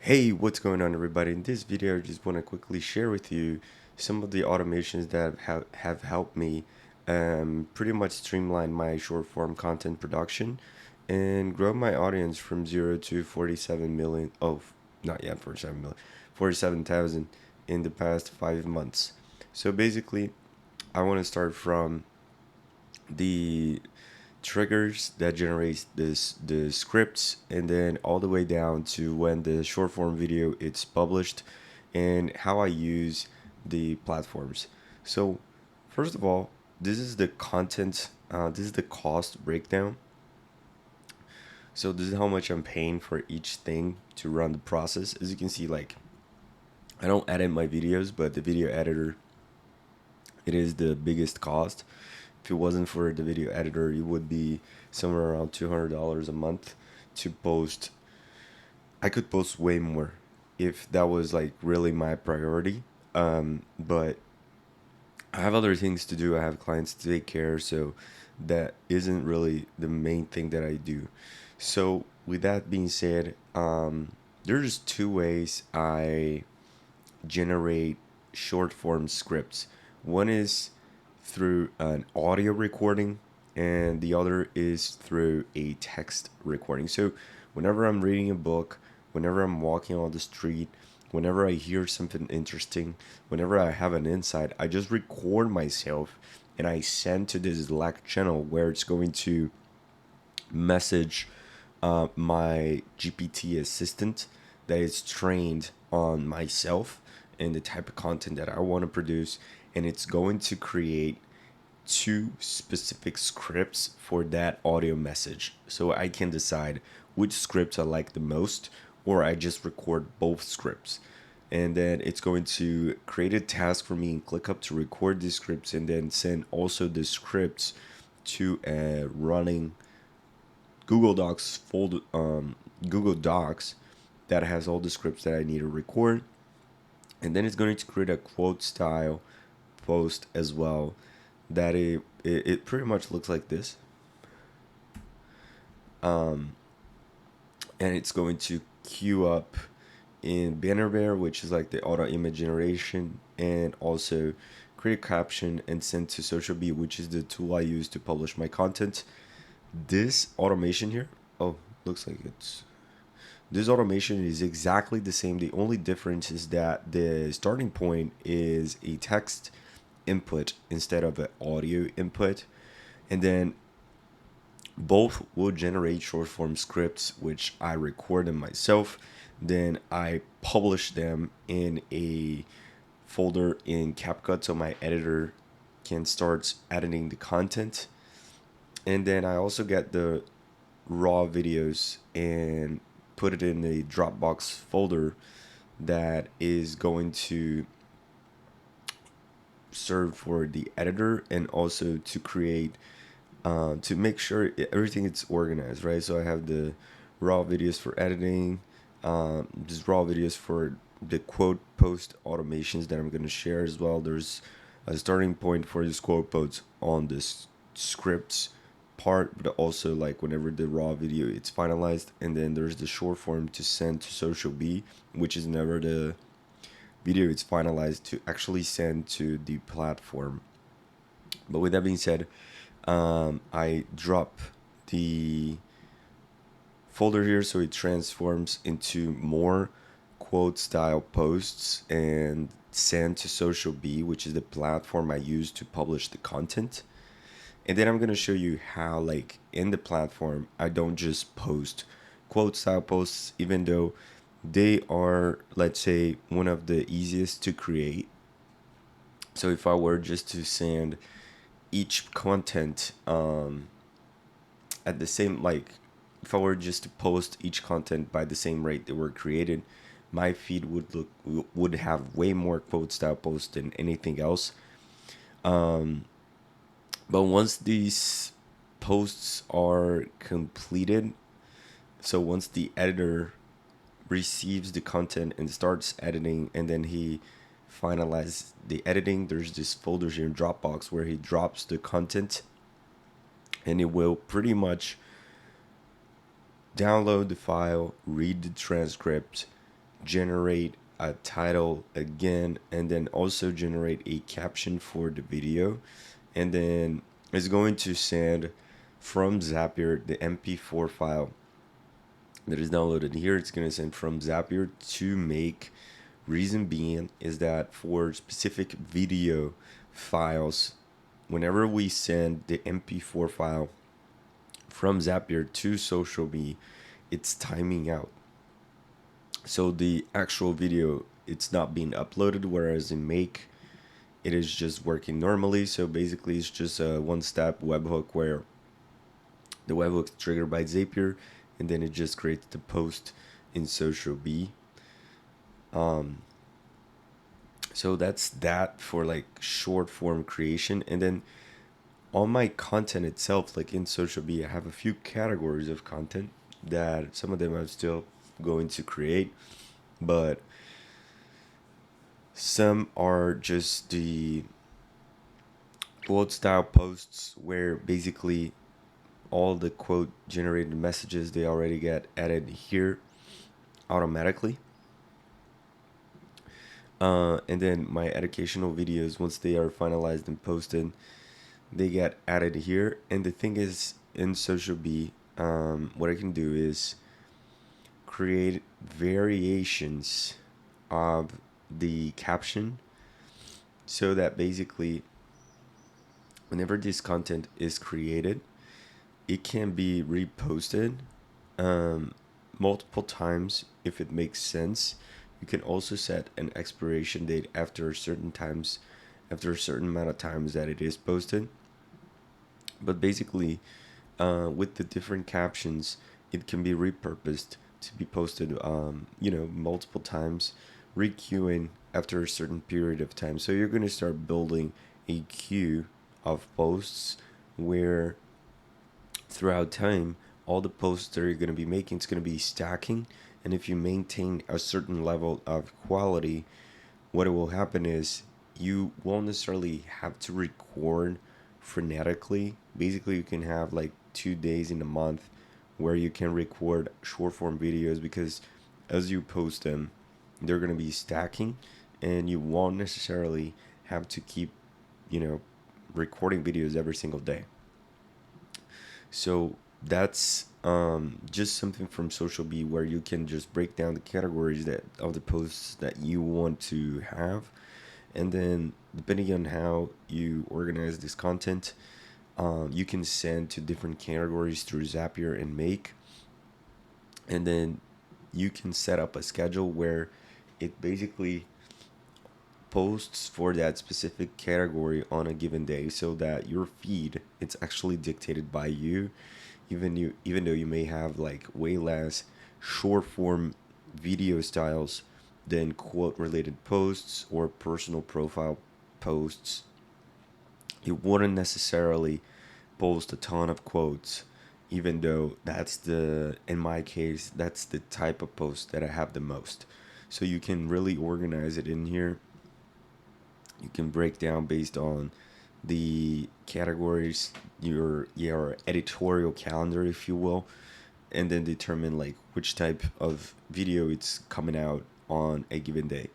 Hey, what's going on, everybody? In this video, I just want to quickly share with you some of the automations that have helped me pretty much streamline my short form content production and grow my audience from 0 to 47 million. Oh, not yet 47 million, 47,000 in the past 5 months. So basically, I want to start from the triggers that generates the scripts, and then all the way down to when the short form video it's published and how I use the platforms. So first of all, this is the content, this is the cost breakdown. So this is how much I'm paying for each thing to run the process. As you can see, like, I don't edit my videos, but the video editor, it is the biggest cost. If it wasn't for the video editor, it would be somewhere around $200 a month to post. I could post way more if that was like really my priority. But I have other things to do. I have clients to take care, so that isn't really the main thing that I do. So with that being said, there's two ways I generate short form scripts. One is through an audio recording, and the other is through a text recording. So whenever I'm reading a book, whenever I'm walking on the street, whenever I hear something interesting, whenever I have an insight, I just record myself and I send to this Slack channel where it's going to message my GPT assistant that is trained on myself and the type of content that I want to produce. And it's going to create two specific scripts for that audio message. So I can decide which scripts I like the most, or I just record both scripts. And then it's going to create a task for me and click up to record these scripts, and then send also the scripts to a running Google Docs folder, Google Docs that has all the scripts that I need to record. And then it's going to create a quote style post as well, that it pretty much looks like this. And it's going to queue up in Bannerware, which is like the auto image generation, and also create a caption and send to Social Bee, which is the tool I use to publish my content. This automation here, oh, looks like it's this automation is exactly the same. The only difference is that the starting point is a text input instead of an audio input. And then both will generate short form scripts, which I record them myself. Then I publish them in a folder in CapCut so my editor can start editing the content. And then I also get the raw videos and put it in a Dropbox folder that is going to serve for the editor, and also to create to make sure everything is organized, right? So I have the raw videos for editing, just raw videos for the quote post automations that I'm going to share as well. There's a starting point for this quote posts on this scripts part, but also like whenever the raw video it's finalized, and then there's the short form to send to Social B, which is never the video it's finalized to actually send to the platform. But with that being said, I drop the folder here so it transforms into more quote style posts and send to Social B, which is the platform I use to publish the content. And then I'm going to show you how, like, in the platform, I don't just post quote style posts, even though they are, let's say, one of the easiest to create. So if I were just to send each content at the same, like, if I were just to post each content by the same rate they were created, my feed would have way more quote style posts than anything else. But once these posts are completed, so once the editor receives the content and starts editing, and then he finalizes the editing, there's this folder here in Dropbox where he drops the content, and it will pretty much download the file, read the transcript, generate a title again, and then also generate a caption for the video. And then it's going to send from Zapier the MP4 file that is downloaded here. It's going to send from Zapier to Make. Reason being is that for specific video files, whenever we send the MP4 file from Zapier to Social Me, it's timing out. So the actual video, it's not being uploaded, whereas in Make, it is just working normally. So basically, it's just a one-step webhook where the webhook is triggered by Zapier, and then it just creates the post in Social B. So that's that for like short form creation. And then on my content itself, like in Social B, I have a few categories of content that some of them I'm still going to create, but some are just the quote style posts where basically all the quote generated messages, they already get added here automatically. And then my educational videos, once they are finalized and posted, they get added here. And the thing is, in Social B, what I can do is create variations of the caption, so that basically whenever this content is created, it can be reposted multiple times if it makes sense. You can also set an expiration date after a certain amount of times that it is posted. But basically, with the different captions, it can be repurposed to be posted, multiple times, requeuing after a certain period of time. So you're going to start building a queue of posts where throughout time, all the posts that you're going to be making, it's going to be stacking. And if you maintain a certain level of quality, what will happen is you won't necessarily have to record frenetically. Basically, you can have like 2 days in a month where you can record short form videos, because as you post them, they're going to be stacking, and you won't necessarily have to keep, recording videos every single day. So that's just something from Social B, where you can just break down the categories that of the posts that you want to have, and then depending on how you organize this content, you can send to different categories through Zapier and Make, and then you can set up a schedule where it basically posts for that specific category on a given day, so that your feed, it's actually dictated by you, even though you may have like way less short form video styles than quote related posts or personal profile posts. You wouldn't necessarily post a ton of quotes, even though in my case, that's the type of post that I have the most. So you can really organize it in here. You can break down based on the categories, your editorial calendar, if you will, and then determine like which type of video it's coming out on a given day.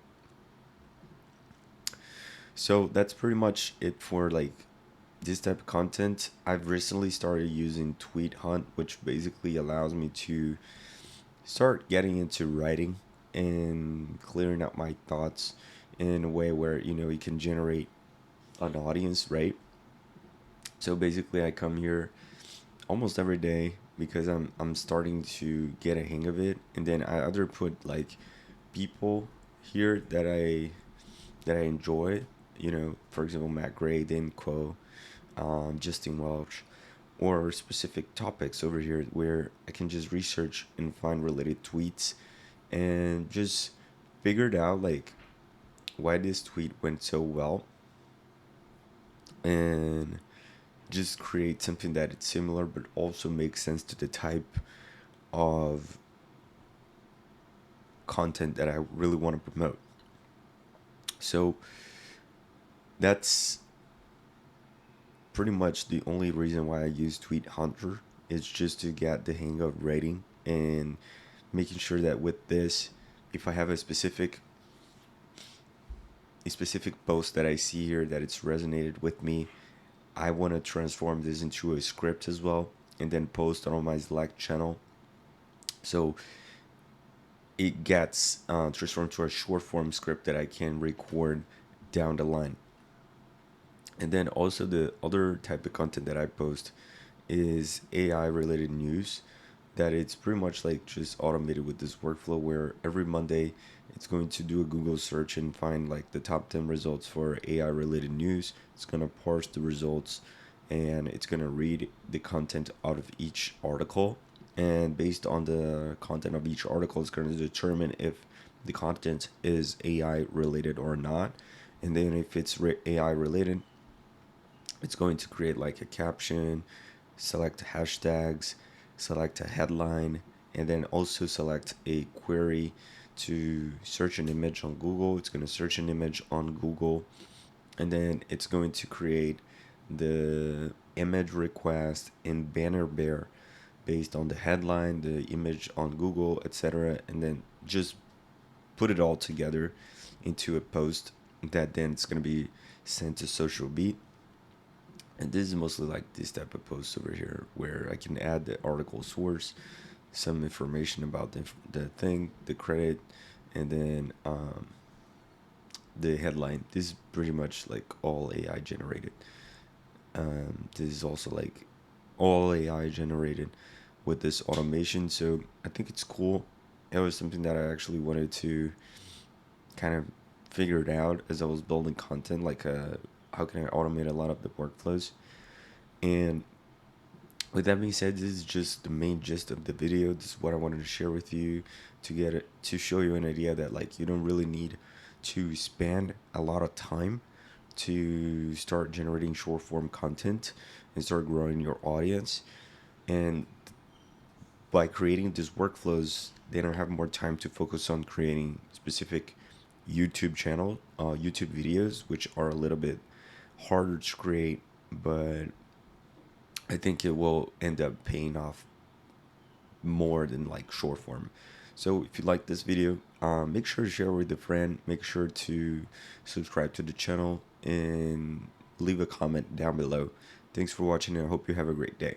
So that's pretty much it for like this type of content. I've recently started using Tweet Hunt, which basically allows me to start getting into writing and clearing up my thoughts in a way where you can generate an audience, right? So basically, I come here almost every day because I'm starting to get a hang of it, and then I either put like people here that I enjoy, for example, Matt Gray, Dan Quo, Justin Welch, or specific topics over here where I can just research and find related tweets and just figured out like why this tweet went so well, and just create something that it's similar but also makes sense to the type of content that I really want to promote. So that's pretty much the only reason why I use Tweet Hunter, is just to get the hang of writing and making sure that with this if I have a specific post that I see here that it's resonated with me, I want to transform this into a script as well, and then post on my Slack channel. So it gets transformed to a short form script that I can record down the line. And then also the other type of content that I post is AI related news, that it's pretty much like just automated with this workflow where every Monday it's going to do a Google search and find like the top 10 results for AI related news. It's going to parse the results and it's going to read the content out of each article. And based on the content of each article, it's going to determine if the content is AI related or not. And then if it's AI related, it's going to create like a caption, select hashtags, select a headline, and then also select a query to search an image on Google. It's going to search an image on Google, and then it's going to create the image request in banner bear based on the headline, the image on Google, etc. And then just put it all together into a post that then it's going to be sent to Social Beat. And this is mostly like this type of post over here where I can add the article source, some information about the thing, the credit, and then the headline. This is pretty much like all AI generated. This is also like all AI generated with this automation. So I think it's cool. It was something that I actually wanted to kind of figure it out as I was building content, like how can I automate a lot of the workflows. And with that being said, this is just the main gist of the video. This is what I wanted to share with you to get it to show you an idea that like you don't really need to spend a lot of time to start generating short form content and start growing your audience. And by creating these workflows, they don't have more time to focus on creating specific YouTube videos, which are a little bit harder to create, but I think it will end up paying off more than like short form. So if you like this video, make sure to share with a friend. Make sure to subscribe to the channel and leave a comment down below. Thanks for watching, and I hope you have a great day.